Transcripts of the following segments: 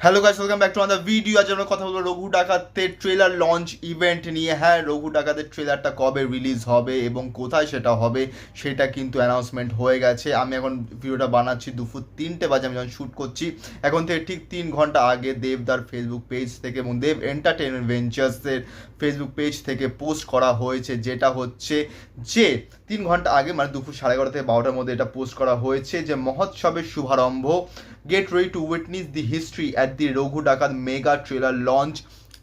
Hello guys, welcome back to another video. আজ আমরা কথা বলবো রঘু ডাকাতের ট্রেলার লঞ্চ ইভেন্ট নিয়ে। হ্যাঁ, রঘু ডাকাতের ট্রেলারটা কবে রিলিজ হবে এবং কোথায় সেটা হবে সেটা কিন্তু অ্যানাউন্সমেন্ট হয়ে গেছে। আমি এখন ভিডিওটা বানাচ্ছি দুপুর 3টে বাজে, আমি যখন শ্যুট করছি এখন থেকে ঠিক 3 ঘন্টা আগে দেবদার ফেসবুক পেজ থেকে এবং দেব এন্টারটেনমেন্ট ভেঞ্চার্সের ফেসবুক পেজ থেকে পোস্ট করা হয়েছে, যেটা হচ্ছে যে 3 ঘন্টা আগে মানে দুপুর 11:30 থেকে 12টার মধ্যে এটা পোস্ট করা হয়েছে যে মহোৎসবের শুভারম্ভ, get ready to witness the history at the Raghu Dakat mega trailer launch.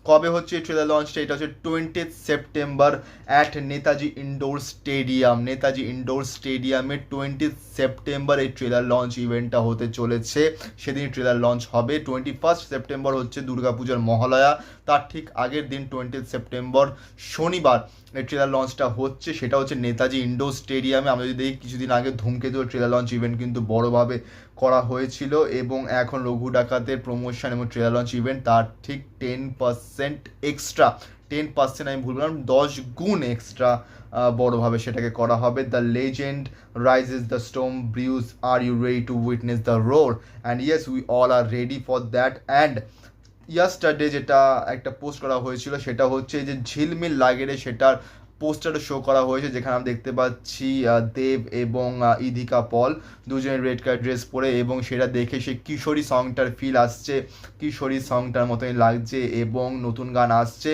কবে হচ্ছে ট্রেলার লঞ্চটা? এটা হচ্ছে 20 September at Netaji indoor stadium. Netaji indoor স্টেডিয়ামে 20 সেপ্টেম্বর এই ট্রেলার লঞ্চ ইভেন্টটা হতে চলেছে। সেদিন ট্রেলার লঞ্চ হবে। 21 সেপ্টেম্বর হচ্ছে দুর্গাপূজার মহালয়া, তার ঠিক আগের দিন 20 সেপ্টেম্বর শনিবার এই ট্রেলার লঞ্চটা হচ্ছে। সেটা হচ্ছে নেতাজি ইনডোর স্টেডিয়ামে। আমরা যদি দেখি কিছুদিন আগে ধূমকেতু ট্রেলার লঞ্চ ইভেন্ট কিন্তু বড়োভাবে করা হয়েছিল এবং এখন রঘু ডাকাতের প্রমোশন এবং ট্রেলার লঞ্চ ইভেন্ট তার ঠিক 10% এক্সট্রা, 10% আমি ভুল বললাম, 10 গুণ এক্সট্রা বড়োভাবে সেটাকে করা হবে। The legend rises, the storm brews, are you ready to witness the roar? And yes, we all are ready for that. And yesterday যেটা একটা পোস্ট করা হয়েছিল সেটা হচ্ছে যে ঝিলমিল লাগেরে সেটার পোস্টারও শো করা হয়েছে, যেখানে আমরা দেখতে পাচ্ছি দেব এবং ইধিকা পল দুজনের রেড কালার ড্রেস পরে, এবং সেটা দেখে সে কিশোরী সংটার ফিল আসছে, কিশোরী সংটার মতোই লাগছে এবং নতুন গান আসছে।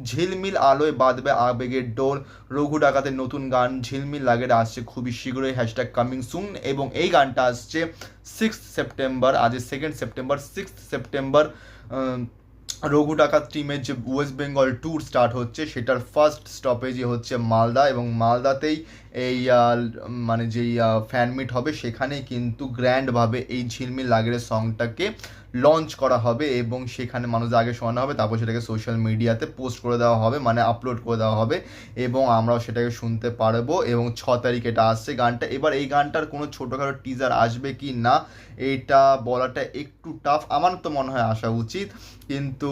ঝিলমিল আলোয় বাঁধবে আবেগের ডোর, রঘু ডাকাতের নতুন গান ঝিলমিল লাগেরে আসছে খুবই শীঘ্রই, হ্যাশট্যাগ কামিং সুন। এবং এই গানটা আসছে 6 সেপ্টেম্বর, আজ 2 সেপ্টেম্বর, 6 সেপ্টেম্বর রঘু ডাকাত টিমের যে ওয়েস্ট বেঙ্গল ট্যুর স্টার্ট হচ্ছে সেটার ফার্স্ট স্টপেজই হচ্ছে মালদা, এবং মালদাতেই এই মানে যেই ফ্যান মিট হবে সেখানেই কিন্তু গ্র্যান্ডভাবে এই ঝিলমিল লাগের সংটাকে লঞ্চ করা হবে এবং সেখানে মানুষদের আগে শোনানো হবে, তারপর সেটাকে সোশ্যাল মিডিয়াতে পোস্ট করে দেওয়া হবে, মানে আপলোড করে দেওয়া হবে এবং আমরাও সেটাকে শুনতে পারবো। এবং 6 তারিখ এটা আসছে গানটা। এবার এই গানটার কোনো ছোটোখাটো টিজার আসবে কি না এটা বলাটা একটু টাফ, আমার তো মনে হয় আসা উচিত। কিন্তু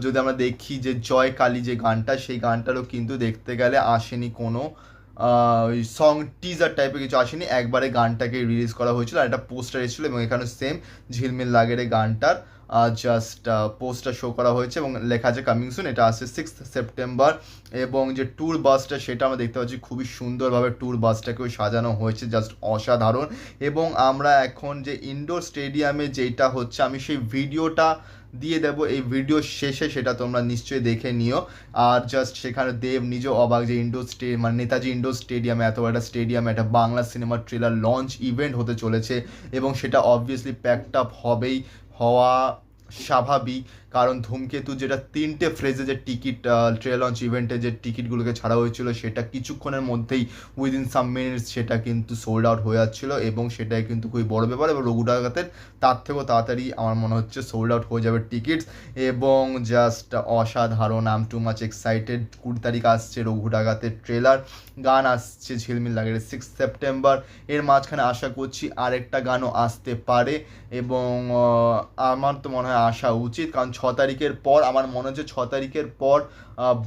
যদি আমরা দেখি যে জয় কালী যে গানটা, সেই গানটারও কিন্তু দেখতে গেলে আসেনি কোনো ওই সং টিজার টাইপের কিছু আসেনি, একবারে গানটাকে রিলিজ করা হয়েছিল আর একটা পোস্টার এসেছিলো এবং এখানে সেম ঝিলমিল লাগের গানটার জাস্ট পোস্টার শো করা হয়েছে এবং লেখা আছে কামিং সুন। এটা আসছে 6 সেপ্টেম্বর। এবং যে ট্যুর বাসটা সেটা আমরা দেখতে পাচ্ছি খুবই সুন্দরভাবে ট্যুর বাসটাকেও সাজানো হয়েছে, জাস্ট অসাধারণ। এবং আমরা এখন যে ইনডোর স্টেডিয়ামে যেটা হচ্ছে, আমি সেই ভিডিওটা দিয়ে দেবো এই ভিডিও শেষে, সেটা তোমরা নিশ্চয়ই দেখে নিও। আর জাস্ট সেখানে দেব নিজেও অবাক যে মানে নেতাজি ইনডোর স্টেডিয়ামে, এত বড় একটা স্টেডিয়ামে একটা বাংলা সিনেমার ট্রেলার লঞ্চ ইভেন্ট হতে চলেছে এবং সেটা অবভিয়াসলি প্যাকড আপ হওয়া স্বাভাবিক, কারণ ধূমকেতু যেটা 3টে ফ্রেজে যে টিকিট ট্রেলার লঞ্চ ইভেন্টে যে টিকিটগুলোকে ছাড়া হয়েছিল সেটা কিছুক্ষণের মধ্যেই উইদিন সাম মিনিটস সেটা কিন্তু সোল্ড আউট হয়ে যাচ্ছিল এবং সেটাই কিন্তু খুবই বড় ব্যাপার। এবং রঘু ডাকাতের তার থেকেও তাড়াতাড়ি আমার মনে হচ্ছে সোল্ড আউট হয়ে যাবে টিকিটস এবং জাস্ট অসাধারণ। আম টু মাচ এক্সাইটেড। 20 তারিখ আসছে রঘু ডাকাতের ট্রেলার, গান আসছে ঝিলমিল লাগের 6 সেপ্টেম্বর। এর মাঝখানে আশা করছি আরেকটা গানও আসতে পারে এবং আমার তো মনে হয় আসা উচিত, কারণ 6 তারিখের পর আমার মনে হচ্ছে 6 তারিখের পর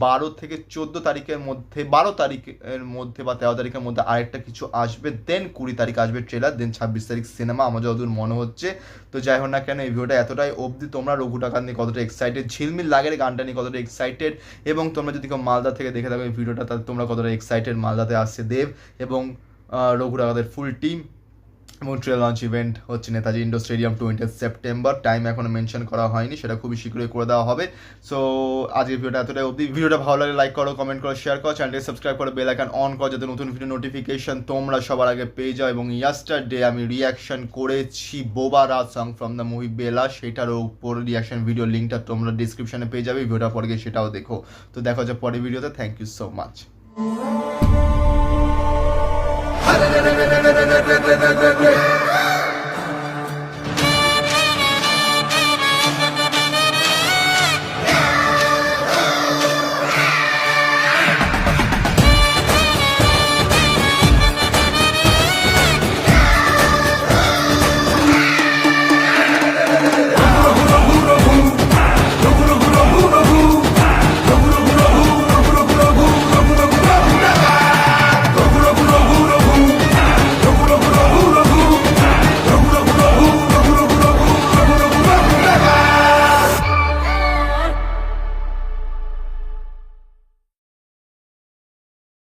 12 থেকে 14 তারিখের মধ্যে, 12 তারিখের মধ্যে বা 13 তারিখের মধ্যে আরেকটা কিছু আসবে, দেন 20 তারিখ আসবে ট্রেলার, দেন 26 তারিখ সিনেমা, আমার যতদূর মনে হচ্ছে। তো যাই হোক না কেন, এই ভিডিওটা এতটাই অবধি। তোমরা রঘু ডাকাত নিয়ে কতটা এক্সাইটেড, ঝিলমিল লাগের গানটা নিয়ে কতটা এক্সাইটেড, এবং তোমরা যদি কেউ মালদা থেকে দেখে থাকো এই ভিডিওটা তাহলে তোমরা কতটা এক্সাইটেড। মালদাতে আসছে দেব এবং রঘু ডাকাতের ফুল টিম এবং ট্রেলার লঞ্চ ইভেন্ট হচ্ছে Netaji indoor stadium 20 September. Time এখনো মেনশন করা হয়নি, সেটা খুবই শীঘ্রই করে দেওয়া হবে। সো আজকের ভিডিওটা এতটাই অবধি। ভিডিওটা ভালো লাগলে লাইক করো, কমেন্ট করো, শেয়ার করো, চ্যানেলটি সাবস্ক্রাইব করো, বেল আইকন অন করো যাতে নতুন ভিডিও নোটিফিকেশন তোমরা সবার আগে পেয়ে যাও। এবং ইয়াস্টারডে আমি রিয়াকশন করেছি বোবা রাজ সং ফ্রম দ্য মুভি বেলা, সেটার উপর রিয়াকশন ভিডিও লিঙ্কটা তোমরা ডিসক্রিপশনে পেয়ে যাবে, ভিডিওটা পরে গিয়ে সেটাও দেখো। তো দেখা হচ্ছে পরের ভিডিওতে। Thank you so much.